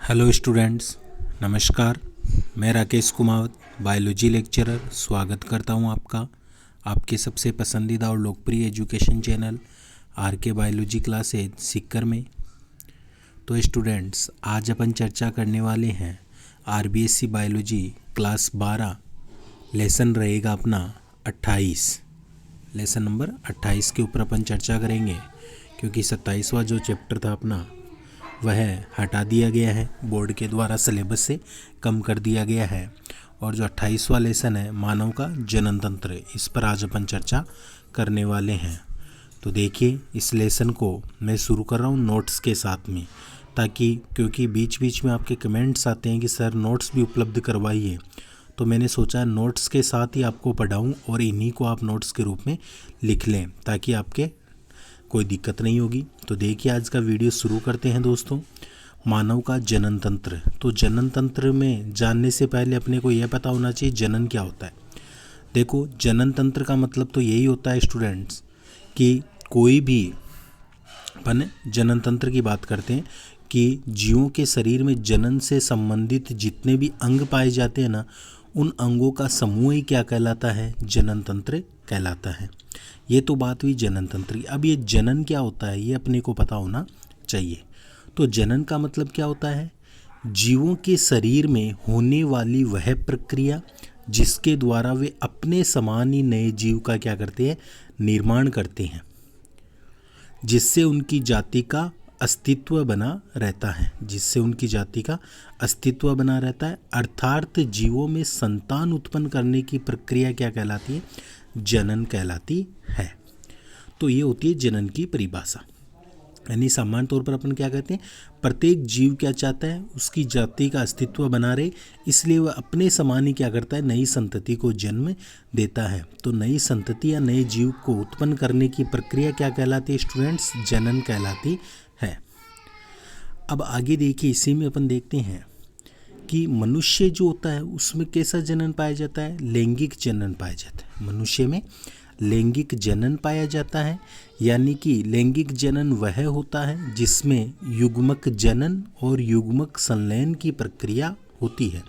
Hello students, नमस्कार। मैं Rakesh Kumawat, biology lecturer, स्वागत करता हूं आपका आपके सबसे पसंदीदा और लोकप्रिय एजुकेशन चैनल आर के बायोलॉजी क्लासेज सीकर में। तो स्टूडेंट्स, आज अपन चर्चा करने वाले हैं आरबीएससी बायोलॉजी क्लास 12, लेसन रहेगा अपना 28, लेसन नंबर 28 के ऊपर अपन चर्चा करेंगे, क्योंकि 27वां जो चैप्टर था अपना वह हटा दिया गया है, बोर्ड के द्वारा सिलेबस से कम कर दिया गया है। और जो 28वां लेसन है मानव का जनन तंत्र, इस पर आज अपन चर्चा करने वाले हैं। तो देखिए, इस लेसन को मैं शुरू कर रहा हूँ नोट्स के साथ में, ताकि क्योंकि बीच बीच में आपके कमेंट्स आते हैं कि सर नोट्स भी उपलब्ध करवाइए, तो मैंने सोचा नोट्स के साथ ही आपको पढ़ाऊँ और इन्हीं को आप नोट्स के रूप में लिख लें, ताकि आपके कोई दिक्कत नहीं होगी। तो देखिए, आज का वीडियो शुरू करते हैं दोस्तों। मानव का जनन तंत्र। तो जनन तंत्र में जानने से पहले अपने को यह पता होना चाहिए जनन क्या होता है। देखो, जनन तंत्र का मतलब तो यही होता है स्टूडेंट्स कि कोई भी, अपन जनन तंत्र की बात करते हैं कि जीवों के शरीर में जनन से संबंधित जितने भी अंग पाए जाते हैं ना, उन अंगों का समूह ही क्या कहलाता है? जनन तंत्र कहलाता है। ये तो बात हुई जनन तंत्र की। अब ये जनन क्या होता है ये अपने को पता होना चाहिए। तो जनन का मतलब क्या होता है? जीवों के शरीर में होने वाली वह प्रक्रिया जिसके द्वारा वे अपने समान ही नए जीव का क्या करते हैं? निर्माण करते हैं, जिससे उनकी जाति का अस्तित्व बना रहता है, जिससे उनकी जाति का अस्तित्व बना रहता है। अर्थात जीवों में संतान उत्पन्न करने की प्रक्रिया क्या कहलाती है? जनन कहलाती है। तो ये होती है जनन की परिभाषा। यानी सामान्य तौर पर अपन क्या कहते हैं, प्रत्येक जीव क्या चाहता है? उसकी जाति का अस्तित्व बना रहे, इसलिए वह अपने समान ही क्या करता है? नई संतति को जन्म देता है। तो नई संतति या नए जीव को उत्पन्न करने की प्रक्रिया क्या कहलाती है स्टूडेंट्स? जनन कहलाती है। अब आगे देखिए, इसी में अपन देखते हैं कि मनुष्य जो होता है उसमें कैसा जनन पाया जाता है? लैंगिक जनन पाया जाता है। मनुष्य में लैंगिक जनन पाया जाता है, यानी कि लैंगिक जनन वह होता है जिसमें युग्मक जनन और युग्मक संलयन की प्रक्रिया होती है।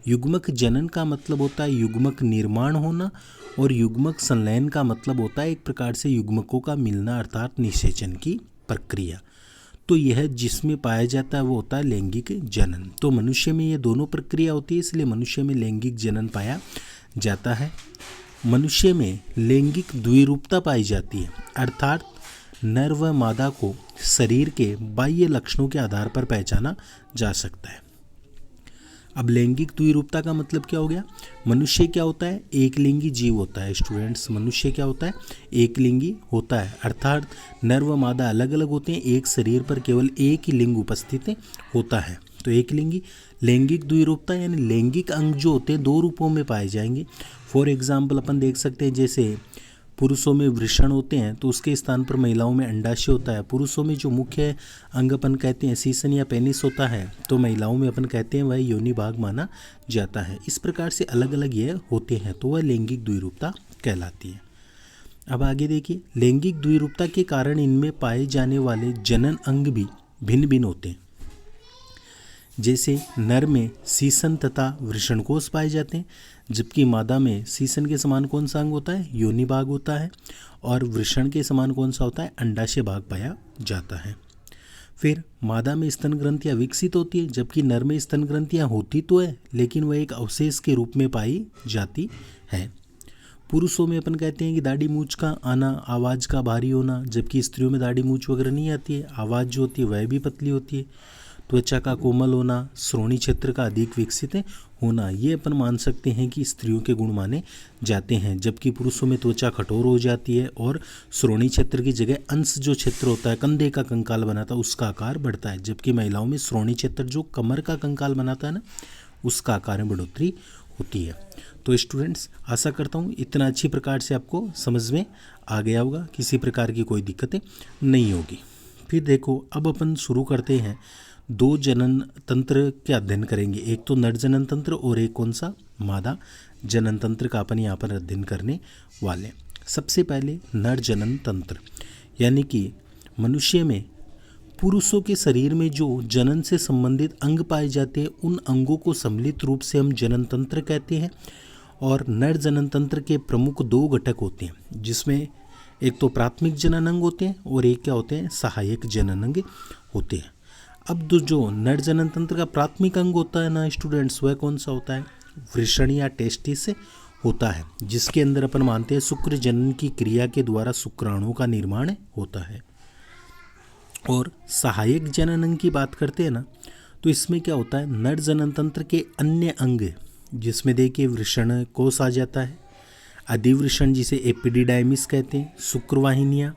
युग्मक जनन का मतलब होता है युग्मक निर्माण होना, और युग्मक संलयन का मतलब होता है एक प्रकार से युग्मकों का मिलना, अर्थात निषेचन की प्रक्रिया। तो यह जिसमें पाया जाता है वो होता है लैंगिक जनन। तो मनुष्य में ये दोनों प्रक्रिया होती है, इसलिए मनुष्य में लैंगिक जनन पाया जाता है। मनुष्य में लैंगिक द्विरूपता पाई जाती है, अर्थात नर व मादा को शरीर के बाह्य लक्षणों के आधार पर पहचाना जा सकता है। अब लैंगिक द्विरूपता का मतलब क्या हो गया? मनुष्य क्या होता है? एक लिंगी जीव होता है स्टूडेंट्स। मनुष्य क्या होता है? एक लिंगी होता है, अर्थात नर व मादा अलग अलग होते हैं, एक शरीर पर केवल एक ही लिंग उपस्थित होता है। तो एक लिंगी। लैंगिक द्विरूपता यानी लैंगिक अंग जो होते हैं दो रूपों में पाए जाएंगे। फॉर एग्जाम्पल अपन देख सकते हैं, जैसे पुरुषों में वृषण होते हैं तो उसके स्थान पर महिलाओं में अंडाशय होता है। पुरुषों में जो मुख्य अंग अपन कहते हैं सीसन या पेनिस होता है, तो महिलाओं में अपन कहते हैं वह योनि भाग माना जाता है। इस प्रकार से अलग अलग ये होते हैं, तो वह लैंगिक द्विरूपता कहलाती है। अब आगे देखिए, लैंगिक द्विरूपता के कारण इनमें पाए जाने वाले जनन अंग भी भिन्न भिन्न होते हैं। जैसे नर में सीसन तथा वृषणकोश पाए जाते हैं, जबकि मादा में सीसन के समान कौन सा अंग होता है? योनि भाग होता है। और वृषण के समान कौन सा होता है? अंडाशय भाग पाया जाता है। फिर मादा में स्तन ग्रंथियाँ विकसित होती है, जबकि नर में स्तन ग्रंथियाँ होती तो है लेकिन वह एक अवशेष के रूप में पाई जाती है। पुरुषों में अपन कहते हैं कि दाढ़ी मूछ का आना, आवाज़ का भारी होना, जबकि स्त्रियों में दाढ़ी मूछ वगैरह नहीं आती है, आवाज़ जो होती है वह भी पतली होती है। त्वचा का कोमल होना, श्रोणि क्षेत्र का अधिक विकसित होना, ये अपन मान सकते हैं कि स्त्रियों के गुण माने जाते हैं, जबकि पुरुषों में त्वचा कठोर हो जाती है और श्रोणि क्षेत्र की जगह अंश जो क्षेत्र होता है कंधे का कंकाल बनाता है उसका आकार बढ़ता है, जबकि महिलाओं में श्रोणि क्षेत्र जो कमर का कंकाल बनाता है ना, उसका आकार में बढ़ोतरी होती है। तो स्टूडेंट्स, आशा करता हूँ इतना अच्छी प्रकार से आपको समझ में आ गया होगा, किसी प्रकार की कोई दिक्कतें नहीं होगी। फिर देखो, अब अपन शुरू करते हैं, दो जनन तंत्र के अध्ययन करेंगे। एक तो नर जनन तंत्र और एक कौन सा? मादा जनन तंत्र का अपन यहाँ पर अध्ययन करने वाले। सबसे पहले नर जनन तंत्र, यानी कि मनुष्य में पुरुषों के शरीर में जो जनन से संबंधित अंग पाए जाते हैं उन अंगों को सम्मिलित रूप से हम जनन तंत्र कहते हैं। और नर जनन तंत्र के प्रमुख 2 घटक होते हैं, जिसमें एक तो प्राथमिक जनन अंग होते हैं और एक क्या होते हैं, सहायक जनन अंग होते हैं। अब जो नर जनन तंत्र का प्राथमिक अंग होता है ना स्टूडेंट्स, वह कौन सा होता है, वृषण या टेस्टिस होता है, जिसके अंदर अपन मानते हैं शुक्र जनन की क्रिया के द्वारा शुक्राणुओं का निर्माण होता है। और सहायक जनन अंग की बात करते हैं ना, तो इसमें क्या होता है, नर जनन तंत्र के अन्य अंग, जिसमें देखिए वृषण कोष आ जाता है, अधिवृषण जिसे एपिडिडाइमिस कहते हैं, शुक्रवाहिनियाँ,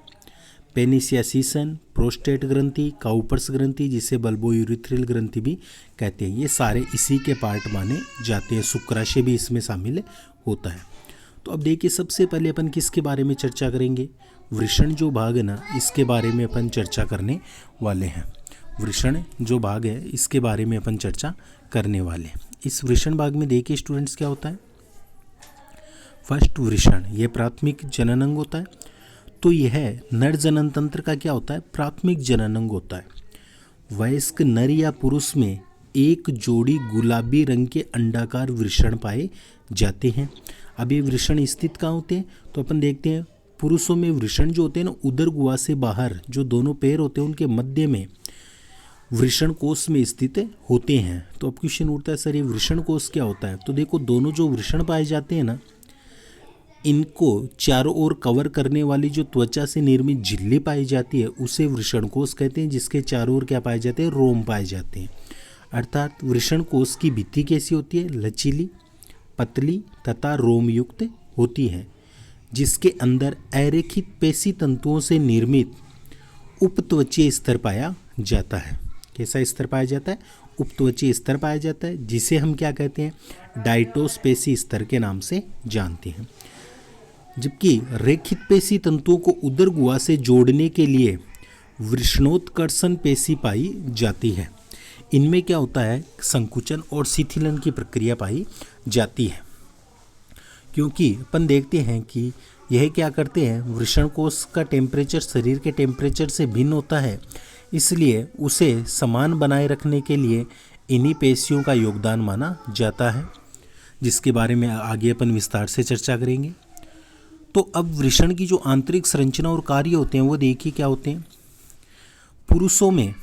पेनिस या सीसन, प्रोस्टेट ग्रंथि, काउपर्स ग्रंथि जिसे बल्बोयूरिथ्रिल ग्रंथि भी कहते हैं, ये सारे इसी के पार्ट माने जाते हैं। शुक्राशय भी इसमें शामिल होता है। तो अब देखिए सबसे पहले अपन किसके बारे में चर्चा करेंगे, वृषण जो भाग है ना, इसके बारे में अपन चर्चा करने वाले हैं। वृषण जो भाग है इसके बारे में अपन चर्चा करने वाले हैं। इस वृषण भाग में देखिए स्टूडेंट्स क्या होता है, फर्स्ट वृषण, ये प्राथमिक जनन अंग होता है। तो यह नर जनन तंत्र का क्या होता है, प्राथमिक जनन अंग होता है। वयस्क नर या पुरुष में एक जोड़ी गुलाबी रंग के अंडाकार वृषण पाए जाते हैं। अब ये वृषण स्थित कहाँ होते हैं, तो अपन देखते हैं पुरुषों में वृषण जो होते हैं ना, उदर गुहा से बाहर जो दोनों पैर होते हैं उनके मध्य में वृषण कोष में स्थित होते हैं। तो अब क्वेश्चन उठता है सर ये वृषण कोष क्या होता है, तो देखो दोनों जो वृषण पाए जाते हैं ना, इनको चारों ओर कवर करने वाली जो त्वचा से निर्मित झिल्ली पाई जाती है उसे वृषण कोष कहते हैं, जिसके चारों ओर क्या पाए जाते हैं, रोम पाए जाते हैं। अर्थात वृषण कोष की भित्ति कैसी होती है, लचीली, पतली तथा रोम युक्त होती है, जिसके अंदर अरेखित पेशी तंतुओं से निर्मित उपत्वचीय स्तर पाया जाता है। कैसा स्तर पाया जाता है, उपत्वचीय स्तर पाया जाता है, जिसे हम क्या कहते हैं, डाइटोस पेशी स्तर के नाम से जानते हैं। जबकि रेखित पेशी तंतुओं को उदर गुहा से जोड़ने के लिए वृषणोत्कर्षण पेशी पाई जाती है। इनमें क्या होता है, संकुचन और शिथिलन की प्रक्रिया पाई जाती है। क्योंकि अपन देखते हैं कि यह क्या करते हैं, वृषण कोष का टेम्परेचर शरीर के टेम्परेचर से भिन्न होता है, इसलिए उसे समान बनाए रखने के लिए इन्हीं पेशियों का योगदान माना जाता है, जिसके बारे में आगे अपन विस्तार से चर्चा करेंगे। तो अब वृषण की जो आंतरिक संरचना और कार्य होते हैं वो देखिए क्या होते हैं। पुरुषों में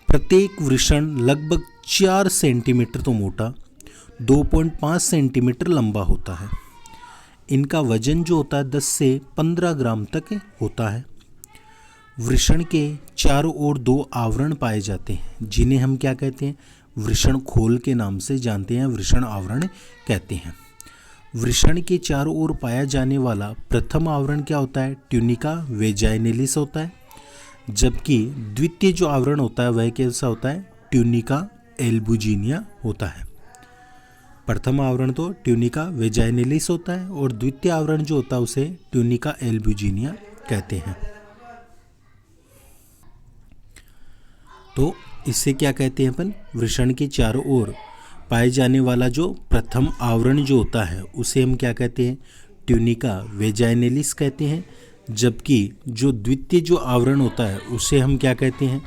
प्रत्येक वृषण लगभग 4 सेंटीमीटर तो मोटा, 2.5 सेंटीमीटर लंबा होता है। इनका वजन जो होता है 10 से 15 ग्राम तक होता है। वृषण के चारों ओर 2 आवरण पाए जाते हैं, जिन्हें हम क्या कहते हैं, वृषण खोल के नाम से जानते हैं, वृषण आवरण कहते हैं। वृषण के चारों ओर पाया जाने वाला प्रथम आवरण क्या होता है, ट्यूनिका वेजाइनलिस होता है, जबकि द्वितीय जो आवरण होता है वह कैसा होता है, ट्यूनिका एल्बुजिनिया होता है। प्रथम आवरण तो ट्यूनिका वेजाइनलिस होता है और द्वितीय आवरण जो होता है उसे ट्यूनिका एल्बुजिनिया कहते हैं। तो इससे क्या कहते हैं अपन, वृषण के चारों ओर पाए जाने वाला जो प्रथम आवरण जो होता है उसे हम क्या कहते हैं, ट्यूनिका वेजाइनलिस कहते हैं, जबकि जो द्वितीय जो आवरण होता है उसे हम क्या कहते हैं,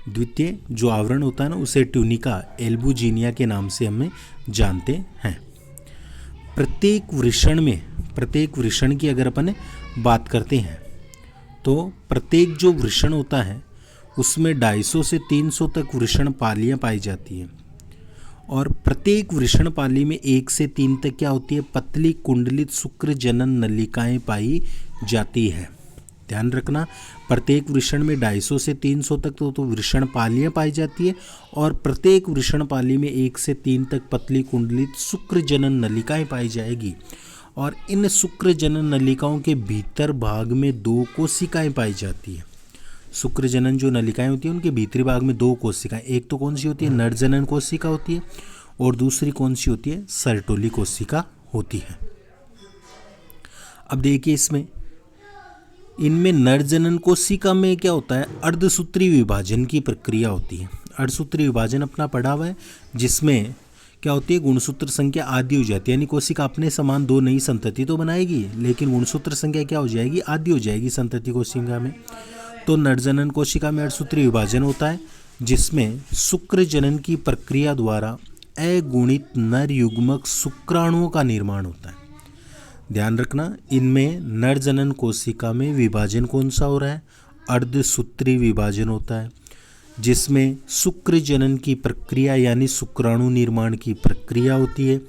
द्वितीय जो आवरण होता है ना उसे ट्यूनिका एल्बुजिनिया के नाम से हमें जानते हैं। प्रत्येक वृषण की अगर अपन बात करते हैं तो प्रत्येक जो वृषण होता है उसमें 250 से 300 तक वृषण पालियाँ पाई जाती हैं और प्रत्येक वृषण पाली में 1 से 3 तक क्या होती है, पतली कुंडलित शुक्र जनन नलिकाएं पाई जाती है। ध्यान रखना, प्रत्येक वृषण में 250 से 300 तक तो वृषण पालियाँ पाई जाती है और प्रत्येक वृषण पाली में 1 से 3 तक पतली कुंडलित शुक्र जनन नलिकाएं पाई जाएगी और इन शुक्र जनन नलिकाओं के भीतर भाग में 2 कोशिकाएं पाई जाती है। शुक्र जनन जो नलिकाएं होती हैं उनके भीतरी भाग में 2 कोशिकाएं, एक तो कौन सी होती है, नर जनन कोशिका होती है और दूसरी कौन सी होती है, सर्टोली कोशिका होती है। अब देखिए इनमें नर जनन कोशिका में क्या होता है, अर्धसूत्री विभाजन की प्रक्रिया होती है। अर्धसूत्री विभाजन अपना पढ़ा हुआ है, जिसमें क्या होती है, गुणसूत्र संख्या आधी हो जाती है, यानी कोशिका अपने समान 2 नई संतति तो बनाएगी लेकिन गुणसूत्र संख्या क्या हो जाएगी, आधी हो जाएगी संतति कोशिका में। तो नरजनन कोशिका में अर्धसूत्री विभाजन होता है, जिसमें शुक्र जनन की प्रक्रिया द्वारा अगुणित नर युग्मक शुक्राणुओं का निर्माण होता है। ध्यान रखना, इनमें नरजनन कोशिका में विभाजन कौन सा हो रहा है? अर्धसूत्री विभाजन होता है, जिसमें शुक्र जनन की प्रक्रिया यानी शुक्राणु निर्माण की प्रक्रिया होती है।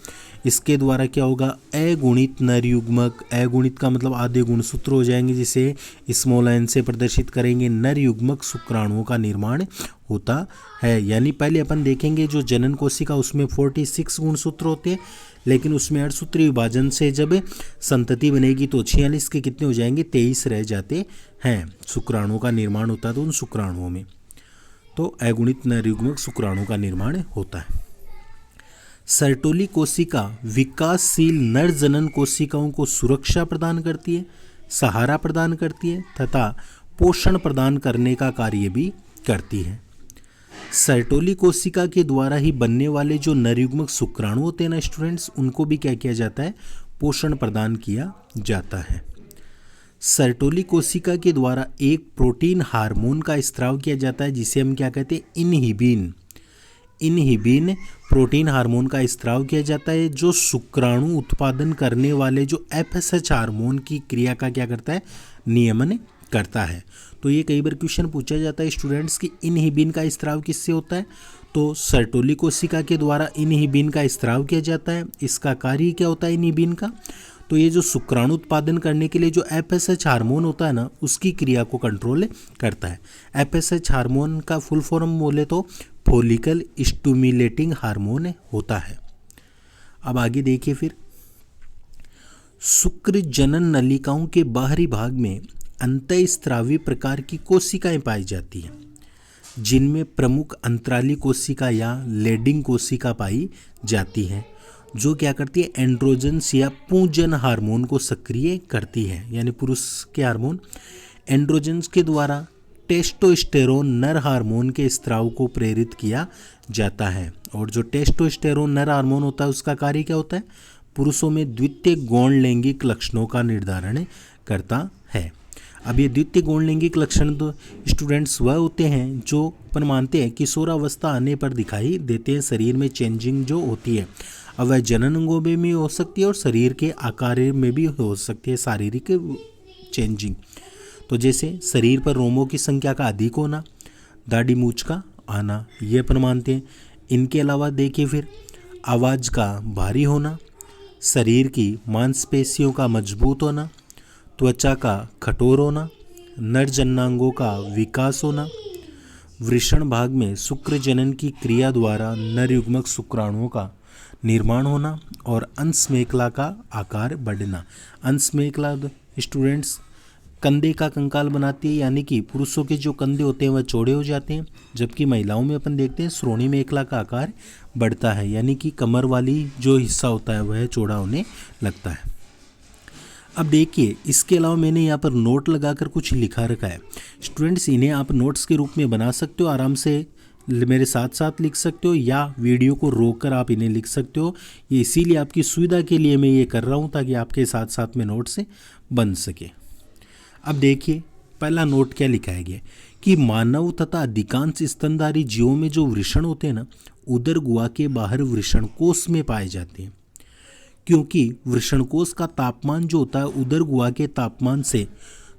इसके द्वारा क्या होगा? अगुणित नर युग्मक, अगुणित का मतलब आधे गुणसूत्र हो जाएंगे, जिसे स्मॉल n से प्रदर्शित करेंगे, नर युग्मक शुक्राणुओं का निर्माण होता है। यानी पहले अपन देखेंगे जो जनन कोशिका उसमें 46 गुणसूत्र होते हैं, लेकिन उसमें अर्धसूत्री विभाजन से जब संतति बनेगी तो 46 के कितने हो जाएंगे? 23 रह जाते हैं। शुक्राणुओं का निर्माण होता है तो उन शुक्राणुओं में तो अगुणित नर युग्मक शुक्राणु का निर्माण होता है। सर्टोली कोशिका विकासशील नर जनन कोशिकाओं को सुरक्षा प्रदान करती है, सहारा प्रदान करती है तथा पोषण प्रदान करने का कार्य भी करती है। सर्टोली कोशिका के द्वारा ही बनने वाले जो नर युग्मक शुक्राणु होते हैं ना स्टूडेंट्स, उनको भी क्या किया जाता है? पोषण प्रदान किया जाता है। सर्टोली कोशिका के द्वारा एक प्रोटीन हार्मोन का स्त्राव किया जाता है, जिसे हम क्या कहते हैं? इनहिबिन। इनहिबिन प्रोटीन हार्मोन का स्त्राव किया जाता है, जो शुक्राणु उत्पादन करने वाले जो FSH हार्मोन की क्रिया का क्या करता है? नियमन करता है। तो ये कई बार क्वेश्चन पूछा जाता है स्टूडेंट्स कि इनहिबिन का स्त्राव किससे होता है? तो सर्टोली कोशिका के द्वारा इनहिबिन का स्त्राव किया जाता है। इसका कार्य क्या होता है इनहिबिन का? तो ये जो शुक्राणु उत्पादन करने के लिए जो FSH हार्मोन होता है ना, उसकी क्रिया को कंट्रोल करता है। FSH हार्मोन का फुल फॉर्म बोले तो फॉलिकल स्टिमुलेटिंग हार्मोन होता है। अब आगे देखिए फिर, शुक्र जनन नलिकाओं के बाहरी भाग में अंतःस्रावी प्रकार की कोशिकाएं पाई जाती हैं, जिनमें प्रमुख अंतराली कोशिका या लेडिंग कोशिका पाई जाती है, जो क्या करती है? एंड्रोजन्स या पूजन हार्मोन को सक्रिय करती है। यानी पुरुष के हार्मोन एंड्रोजन्स के द्वारा टेस्टोस्टेरोन नर हार्मोन के स्त्राव को प्रेरित किया जाता है। और जो टेस्टोस्टेरोन नर हार्मोन होता है उसका कार्य क्या होता है? पुरुषों में द्वितीय गौण लैंगिक लक्षणों का निर्धारण करता है। अब ये द्वितीय गौण लैंगिक लक्षण तो स्टूडेंट्स वह होते हैं जो अपन मानते हैं किशोरावस्था आने पर दिखाई देते हैं, शरीर में चेंजिंग जो होती है। अब वह जनन अंगों में भी हो सकती है और शरीर के आकार में भी हो सकती है, शारीरिक चेंजिंग। तो जैसे शरीर पर रोमों की संख्या का अधिक होना, दाढ़ी मूंछ का आना, ये अपन मानते हैं। इनके अलावा देखिए फिर आवाज़ का भारी होना, शरीर की मांसपेशियों का मजबूत होना, त्वचा का कठोर होना, नर जननांगों का विकास होना, वृषण भाग में शुक्र जनन की क्रिया द्वारा नर युग्मक शुक्राणुओं का निर्माण होना और अंश मेखला का आकार बढ़ना। अंश मेखला स्टूडेंट्स कंधे का कंकाल बनाती है, यानी कि पुरुषों के जो कंधे होते हैं वह चौड़े हो जाते हैं, जबकि महिलाओं में अपन देखते हैं श्रोणी मेखला का आकार बढ़ता है, यानी कि कमर वाली जो हिस्सा होता है वह चौड़ा होने लगता है। अब देखिए इसके अलावा मैंने यहाँ पर नोट लगाकर कुछ लिखा रखा है स्टूडेंट्स, इन्हें आप नोट्स के रूप में बना सकते हो, आराम से मेरे साथ साथ लिख सकते हो या वीडियो को रोककर आप इन्हें लिख सकते हो। ये इसीलिए आपकी सुविधा के लिए मैं ये कर रहा हूँ ताकि आपके साथ साथ में नोट से बन सके। अब देखिए पहला नोट क्या लिखा गया कि मानव तथा अधिकांश स्तनधारी जीवों में जो वृषण होते हैं ना, उदर गुहा के बाहर वृषण कोश में पाए जाते हैं, क्योंकि वृषण कोश का तापमान जो होता है उदर गुहा के तापमान से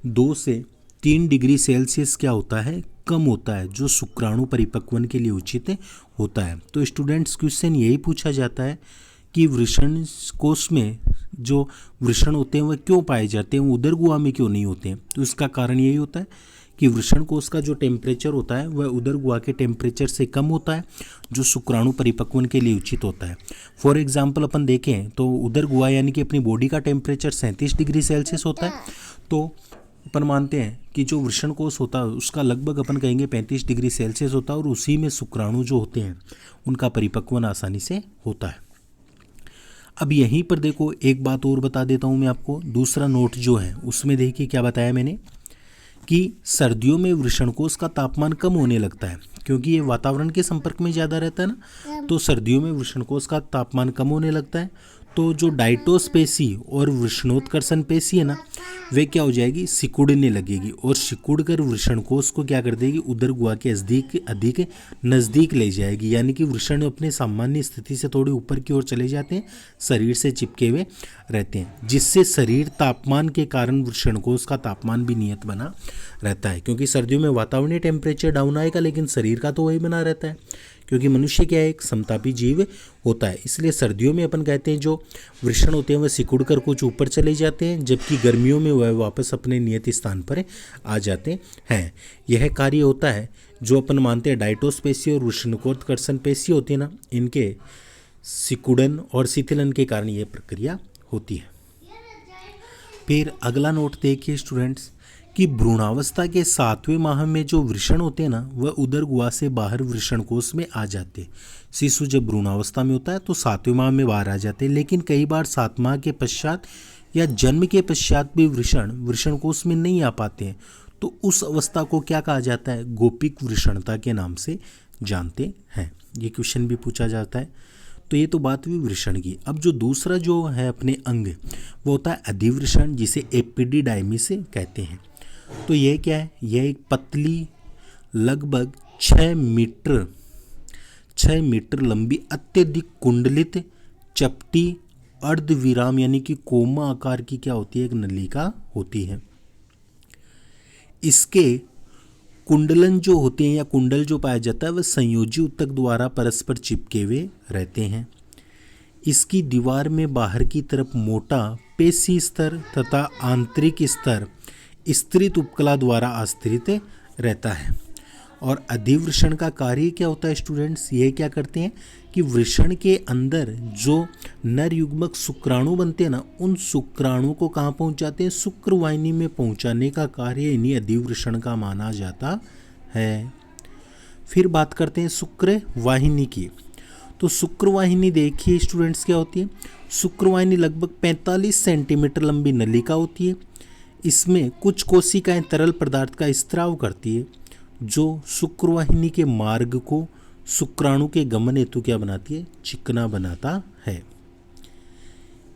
2 से 3 डिग्री सेल्सियस क्या होता है? कम होता है, जो शुक्राणु परिपक्वन के लिए उचित होता है। तो स्टूडेंट्स क्वेश्चन यही पूछा जाता है कि वृषण कोश में जो वृषण होते हैं वह क्यों पाए जाते हैं, उदर गुहा में क्यों नहीं होते हैं? तो इसका कारण यही होता है कि वृषण कोश का जो टेम्परेचर होता है वह उदर गुहा के टेम्परेचर से कम होता है, जो शुक्राणु परिपक्वन के लिए उचित होता है। फॉर एग्जांपल अपन देखें तो उदर गुहा यानी कि अपनी बॉडी का टेम्परेचर 37 डिग्री सेल्सियस होता है, तो अपन मानते हैं कि जो वृषण कोश होता है उसका लगभग अपन कहेंगे 35 डिग्री सेल्सियस होता है, और उसी में शुक्राणु जो होते हैं उनका परिपक्वन आसानी से होता है। अब यहीं पर देखो एक बात और बता देता हूँ मैं आपको, दूसरा नोट जो है उसमें देखिए क्या बताया मैंने कि सर्दियों में वृषणकोश का तापमान कम होने लगता है, क्योंकि ये वातावरण के संपर्क में ज़्यादा रहता है ना, तो सर्दियों में वृषणकोश का तापमान कम होने लगता है। तो जो डाइटोस्पेसी और वृषणोत्कर्षण पेशी है ना, वे क्या हो जाएगी, सिकुड़ने लगेगी और सिकुड़ कर वृषणकोश को क्या कर देगी, उदर गुहा के अधिक नज़दीक ले जाएगी। यानी कि वृषण अपने सामान्य स्थिति से थोड़े ऊपर की ओर चले जाते हैं, शरीर से चिपके हुए रहते हैं, जिससे शरीर तापमान के कारण वृषणकोश का तापमान भी नियत बना रहता है। क्योंकि सर्दियों में वातावरणीय टेम्परेचर डाउन आएगा, लेकिन शरीर का तो वही बना रहता है, क्योंकि मनुष्य क्या है, एक समतापी जीव होता है। इसलिए सर्दियों में अपन कहते हैं जो वृषण होते हैं वह सिकुड़ कर कुछ ऊपर चले जाते हैं, जबकि गर्मियों में वह वापस अपने नियत स्थान पर आ जाते हैं। यह कार्य होता है जो अपन मानते हैं डाइटोस्पेसी और वृषणकोत्कर्षण पेशी होती है ना, इनके सिकुड़न और शिथिलन के कारण यह प्रक्रिया होती है। फिर अगला नोट देखिए स्टूडेंट्स कि भ्रूणावस्था के 7वें माह में जो वृषण होते हैं ना, वह उदर गुहा से बाहर वृषणकोश में आ जाते हैं। शिशु जब भ्रूणावस्था में होता है तो 7वें माह में बाहर आ जाते हैं, लेकिन कई बार 7 माह के पश्चात या जन्म के पश्चात भी वृषणकोश में नहीं आ पाते हैं। तो उस अवस्था को क्या कहा जाता है, गोपिक वृषणता के नाम से जानते हैं। ये क्वेश्चन भी पूछा जाता है। तो ये तो बात हुई वृषण की। अब जो दूसरा जो है अपने अंग, वो होता है अधिवृषण, जिसे एपिडिडाइमिस से कहते हैं। तो यह क्या है, यह एक पतली लगभग 6 मीटर लंबी अत्यधिक कुंडलित चपटी अर्धविराम यानी कि कोमा आकार की क्या होती है, एक नलिका होती है। इसके कुंडलन जो होते हैं या कुंडल जो पाया जाता है वह संयोजी ऊतक द्वारा परस्पर चिपके हुए रहते हैं। इसकी दीवार में बाहर की तरफ मोटा पेशी स्तर तथा आंतरिक स्तर स्त्रित उपकला द्वारा आश्रित रहता है। और अधिवृषण का कार्य क्या होता है स्टूडेंट्स, ये क्या करते हैं कि वृषण के अंदर जो नर युग्मक शुक्राणु बनते हैं ना, उन शुक्राणु को कहाँ पहुँचाते हैं, शुक्रवाहिनी में पहुँचाने का कार्य इन्हीं अधिवृषण का माना जाता है। फिर बात करते हैं शुक्रवाहिनी की। तो शुक्रवाहिनी देखिए स्टूडेंट्स क्या होती है, शुक्रवाहिनी लगभग 45 सेंटीमीटर लंबी नलिका होती है। इसमें कुछ कोशिकाएं तरल पदार्थ का स्त्राव करती है, जो शुक्रवाहिनी के मार्ग को शुक्राणु के गमन हेतु क्या बनाती है, चिकना बनाता है।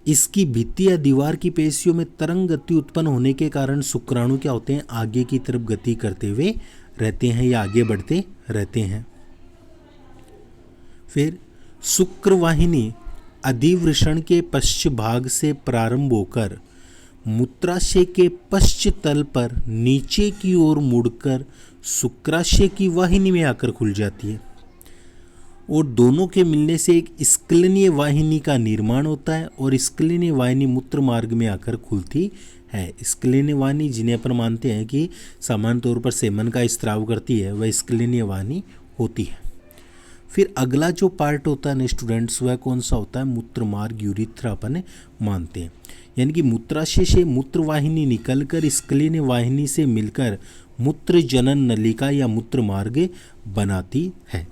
इसकी भित्ति या दीवार की पेशियों में तरंग गति उत्पन्न होने के कारण शुक्राणु क्या होते हैं, आगे की तरफ गति करते हुए रहते हैं या आगे बढ़ते रहते हैं। फिर शुक्रवाहिनी अधिवृषण के पश्च भाग से प्रारंभ होकर मूत्राशय के पश्च तल पर नीचे की ओर मुड़कर शुक्राशय की वाहिनी में आकर खुल जाती है और दोनों के मिलने से एक स्क्लिनीय वाहिनी का निर्माण होता है और स्क्लिनीय वाहिनी मूत्र मार्ग में आकर खुलती है। स्क्लिनीय वाहिनी जिन्हें अपन मानते हैं कि सामान्य तौर पर सेमन का स्त्राव करती है, वह स्क्लिनीय वाहिनी होती है। फिर अगला जो पार्ट होता है ना स्टूडेंट्स, वह कौन सा होता है, मूत्र मार्ग, यूरिथ्रा अपन मानते हैं। यानी कि मूत्राशय से मूत्र वाहिनी निकलकर स्क्लिनीय वाहिनी से मिलकर मूत्र जनन नलिका या मूत्र मार्ग बनाती है।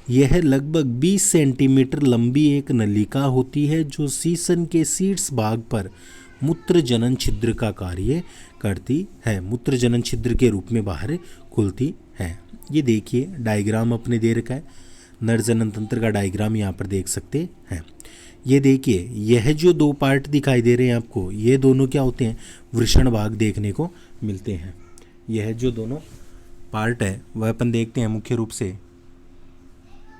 यह लगभग 20 सेंटीमीटर लंबी एक नलिका होती है जो सीसन के शीर्ष भाग पर मूत्र जनन छिद्र का कार्य करती है, मूत्र जनन छिद्र के रूप में बाहर खुलती है। ये देखिए डायग्राम अपने दे रखा है, नर जनन तंत्र का डायग्राम यहाँ पर देख सकते हैं। ये देखिए, यह जो 2 पार्ट दिखाई दे रहे हैं आपको, ये दोनों क्या होते हैं, वृषण भाग देखने को मिलते हैं। यह जो दोनों पार्ट है वह अपन देखते हैं मुख्य रूप से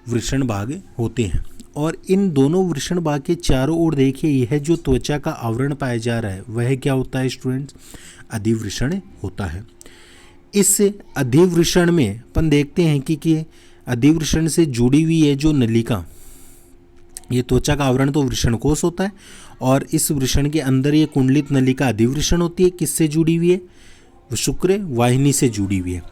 वृषण भाग होते हैं। और इन दोनों वृषण भाग के चारों ओर देखिए, यह जो त्वचा का आवरण पाया जा रहा है वह क्या होता है स्टूडेंट्स, अधिवृषण होता है। इस अधिवृषण में अपन देखते हैं कि अधिवृषण से जुड़ी हुई है जो नलिका, ये त्वचा का आवरण तो वृषणकोश होता है और इस वृषण के अंदर ये कुंडलित नलिका अधिवृषण होती है। किससे जुड़ी हुई है, शुक्र वाहिनी से जुड़ी हुई है।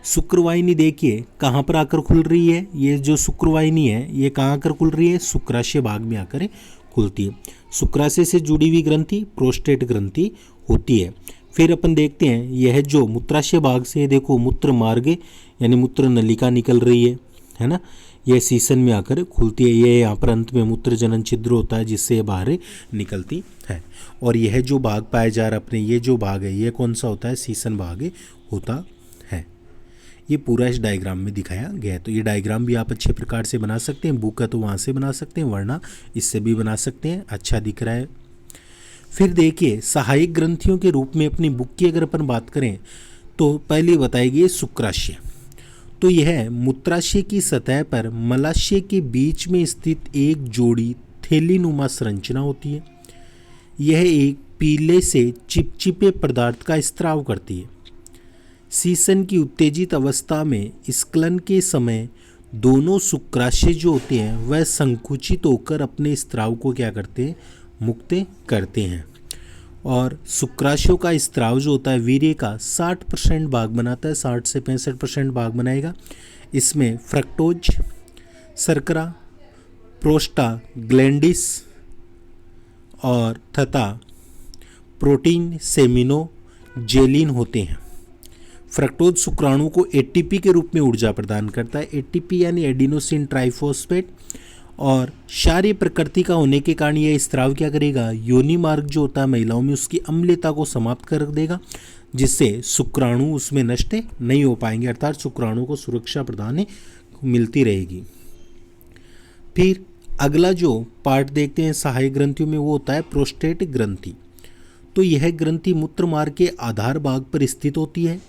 शुक्रवाहिनी देखिए कहाँ पर आकर खुल रही है, ये जो शुक्रवाहिनी है ये कहाँ आकर खुल रही है, शुक्राशय भाग में आकर खुलती है। शुक्राशय से जुड़ी हुई ग्रंथि प्रोस्टेट ग्रंथि होती है। फिर अपन देखते हैं यह जो मूत्राशय भाग से देखो मूत्र मार्ग यानी मूत्र नलिका निकल रही है ना, यह सीसन में आकर खुलती है। ये यहाँ पर अंत में मूत्र जनन छिद्र होता है जिससे ये बाहर निकलती है। और यह जो भाग पाया जा रहा अपने, ये जो भाग है ये कौन सा होता है, सीसन भाग होता है। ये पूरा इस डायग्राम में दिखाया गया है। तो ये डायग्राम भी आप अच्छे प्रकार से बना सकते हैं, बुक है तो वहाँ से बना सकते हैं, वरना इससे भी बना सकते हैं, अच्छा दिख रहा है। फिर देखिए सहायक ग्रंथियों के रूप में अपनी बुक की अगर अपन बात करें तो पहले बताएगी शुक्राशय। तो यह मूत्राशय की सतह पर मलाशय के बीच में स्थित एक जोड़ी थैलीनुमा संरचना होती है। यह एक पीले से चिपचिपे पदार्थ का स्त्राव करती है। सीसन की उत्तेजित अवस्था में स्खलन के समय दोनों शुक्राशय जो होते हैं वह संकुचित होकर अपने स्त्राव को क्या करते हैं, मुक्त करते हैं। और शुक्राशयों का स्त्राव जो होता है वीर्य का 60% भाग बनाता है, 60 से 65% भाग बनाएगा। इसमें फ्रक्टोज, शर्करा, प्रोस्टाग्लैंडिस और तथा प्रोटीन सेमिनोजेलिन होते हैं। फ्रक्टोज शुक्राणु को एटीपी के रूप में ऊर्जा प्रदान करता है, एटीपी यानी एडिनोसिन ट्राइफॉस्फेट, और क्षारीय प्रकृति का होने के कारण यह स्त्राव क्या करेगा, योनि मार्ग जो होता है महिलाओं में उसकी अम्लता को समाप्त कर देगा, जिससे शुक्राणु उसमें नष्ट नहीं हो पाएंगे, अर्थात शुक्राणु को सुरक्षा प्रदान मिलती रहेगी। फिर अगला जो पार्ट देखते हैं सहायक ग्रंथियों में वो होता है प्रोस्टेट ग्रंथि। तो यह ग्रंथि मूत्र मार्ग के आधार भाग पर स्थित होती है।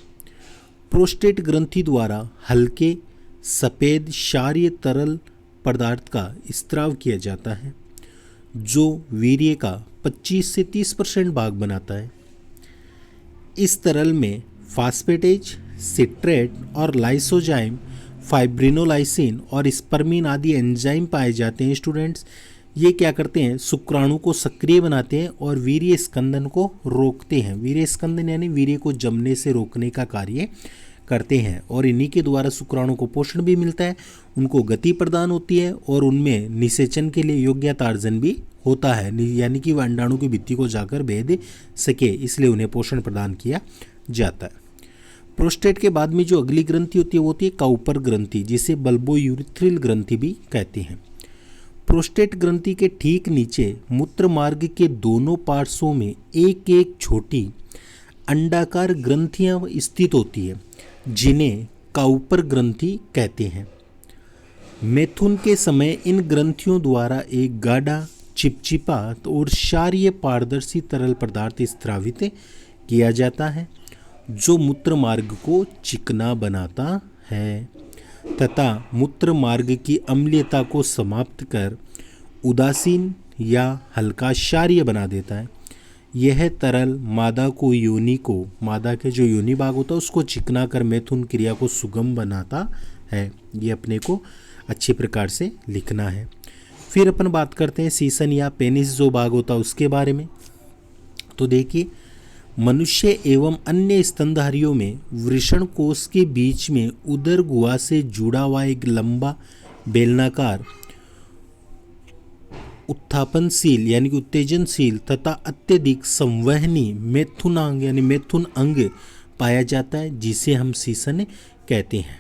प्रोस्टेट ग्रंथि द्वारा हल्के सफ़ेद क्षारीय तरल पदार्थ का स्त्राव किया जाता है जो वीर्य का 25 से 30% भाग बनाता है। इस तरल में फास्फेटेज, सिट्रेट और लाइसोजाइम, फाइब्रिनोलाइसिन और स्पर्मिन आदि एंजाइम पाए जाते हैं। स्टूडेंट्स, ये क्या करते हैं, शुक्राणु को सक्रिय बनाते हैं और वीर्य स्कंदन को रोकते हैं। वीर्य स्कंदन यानी वीर्य को जमने से रोकने का कार्य करते हैं, और इन्हीं के द्वारा शुक्राणु को पोषण भी मिलता है, उनको गति प्रदान होती है और उनमें निषेचन के लिए योग्यतार्जन भी होता है, यानी कि वह अंडाणु की भित्ति को जाकर भेद सके, इसलिए उन्हें पोषण प्रदान किया जाता है। प्रोस्टेट के बाद में जो अगली ग्रंथि होती है वो होती है काउपर ग्रंथि, जिसे बल्बोयूरेथ्रल ग्रंथि भी कहते हैं। प्रोस्टेट ग्रंथि के ठीक नीचे मूत्र मार्ग के दोनों पार्श्वों में एक एक छोटी अंडाकार ग्रंथियां स्थित होती है, जिन्हें काउपर ग्रंथि कहते हैं। मैथुन के समय इन ग्रंथियों द्वारा एक गाढ़ा, चिपचिपा और क्षारीय पारदर्शी तरल पदार्थ स्त्रावित किया जाता है जो मूत्र मार्ग को चिकना बनाता है तथा मूत्र मार्ग की अम्लीयता को समाप्त कर उदासीन या हल्का क्षारीय बना देता है। यह तरल मादा के जो योनि भाग होता है उसको चिकना कर मैथुन क्रिया को सुगम बनाता है। ये अपने को अच्छी प्रकार से लिखना है। फिर अपन बात करते हैं सीसन या पेनिस जो भाग होता है उसके बारे में। तो देखिए, मनुष्य एवं अन्य स्तनधारियों में वृषण कोश के बीच में उदर गुहा से जुड़ा हुआ एक लंबा बेलनाकार उत्थापनशील यानी कि उत्तेजनशील तथा अत्यधिक संवहनी मैथुनांग यानी मैथुन अंग पाया जाता है, जिसे हम सीसन कहते हैं।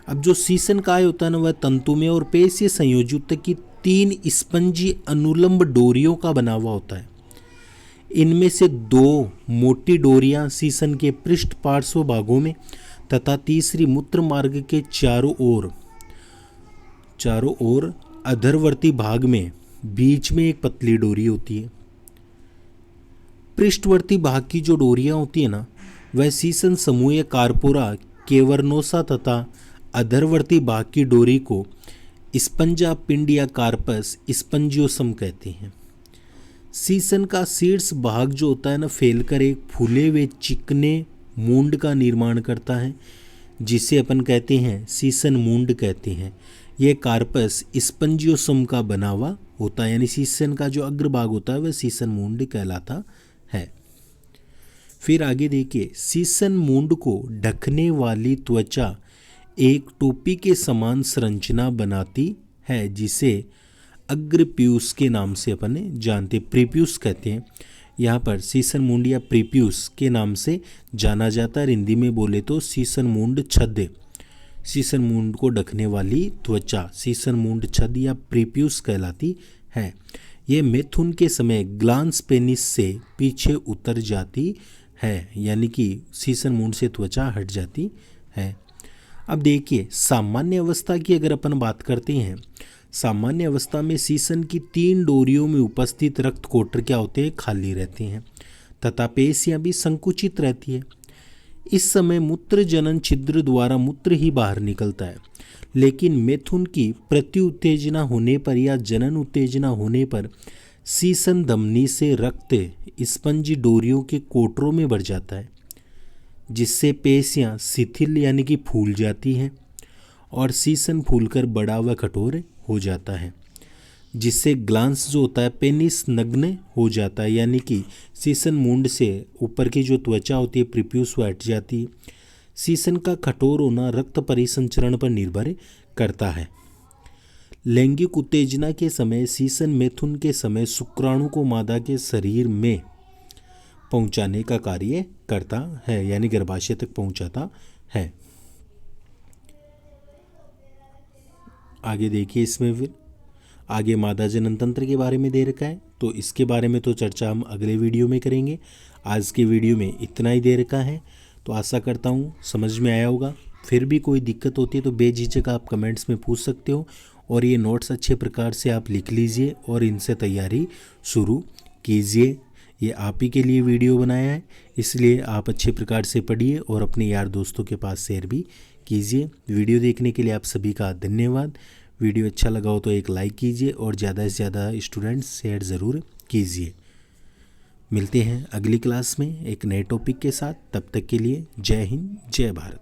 अब जो सीसन काय होता है ना, वह तंतुमय और पेशीय संयोजुक्त की 3 स्पंजी अनुलंब डोरियों का बना हुआ होता है। इनमें से 2 मोटी डोरियां सीसन के पृष्ठ पार्श्व भागों में तथा तीसरी मूत्र मार्ग के चारों ओर अधरवर्ती भाग में बीच में एक पतली डोरी होती है। पृष्ठवर्ती भाग की जो डोरियां होती है ना, वह सीसन समूह कार्पोरा केवर्नोसा तथा अधरवर्ती भाग की डोरी को स्पंजा पिंड या कार्पस स्पंजियोसम कहते हैं। सीसन का शीर्ष भाग जो होता है ना, फैलकर एक फूले हुए चिकने मूंड का निर्माण करता है, जिसे अपन कहते हैं सीसन मूंड कहते हैं। यह कार्पस स्पंजियोसम का बना हुआ होता है, यानी सीसन का जो अग्रभाग होता है वह सीसन मूंड कहलाता है। फिर आगे देखिए, सीसन मूंड को ढकने वाली त्वचा एक टोपी के समान संरचना बनाती है, जिसे अग्रप्यूस के नाम से अपन जानते, प्रीप्यूस कहते हैं। यहाँ पर सीसन मूंड या प्रीप्यूस के नाम से जाना जाता है। हिंदी में बोले तो सीसन मूंड छद्म, सीसन मूंड को ढकने वाली त्वचा सीसन मूंड छद्म या प्रीप्यूस कहलाती है। ये मैथुन के समय ग्लांस पेनिस से पीछे उतर जाती है, यानी कि सीसन मूंड से त्वचा हट जाती है। अब देखिए, सामान्य अवस्था की अगर अपन बात करते हैं, सामान्य अवस्था में सीसन की 3 डोरियों में उपस्थित रक्त कोटर क्या होते हैं, खाली रहते हैं तथा पेशियां भी संकुचित रहती है। इस समय मूत्र जनन छिद्र द्वारा मूत्र ही बाहर निकलता है, लेकिन मैथुन की प्रति उत्तेजना होने पर या जनन उत्तेजना होने पर सीसन धमनी से रक्त स्पंजी डोरियों के कोटरों में भर जाता है, जिससे पेशियां शिथिल यानी कि फूल जाती हैं और सीसन फूलकर बड़ा व कठोर हो जाता है, जिससे ग्लांस जो होता है पेनिस नग्न हो जाता है, यानी कि सीसन मुंड से ऊपर की जो त्वचा होती है प्रिप्यूस वो हट जाती है। सीसन का कठोर होना रक्त परिसंचरण पर निर्भर करता है। लैंगिक उत्तेजना के समय सीसन मैथुन के समय शुक्राणु को मादा के शरीर में पहुंचाने का कार्य करता है, यानी गर्भाशय तक पहुंचाता है। आगे देखिए, इसमें फिर आगे मादा जनन तंत्र के बारे में दे रखा है, तो इसके बारे में तो चर्चा हम अगले वीडियो में करेंगे। आज के वीडियो में इतना ही दे रखा है, तो आशा करता हूँ समझ में आया होगा। फिर भी कोई दिक्कत होती है तो बेझिझक आप कमेंट्स में पूछ सकते हो, और ये नोट्स अच्छे प्रकार से आप लिख लीजिए और इनसे तैयारी शुरू कीजिए। ये आप ही के लिए वीडियो बनाया है, इसलिए आप अच्छे प्रकार से पढ़िए और अपने यार दोस्तों के पास शेयर भी कीजिए। वीडियो देखने के लिए आप सभी का धन्यवाद। वीडियो अच्छा लगा हो तो एक लाइक कीजिए और ज़्यादा से ज़्यादा स्टूडेंट्स शेयर ज़रूर कीजिए। मिलते हैं अगली क्लास में एक नए टॉपिक के साथ, तब तक के लिए जय हिंद जय भारत।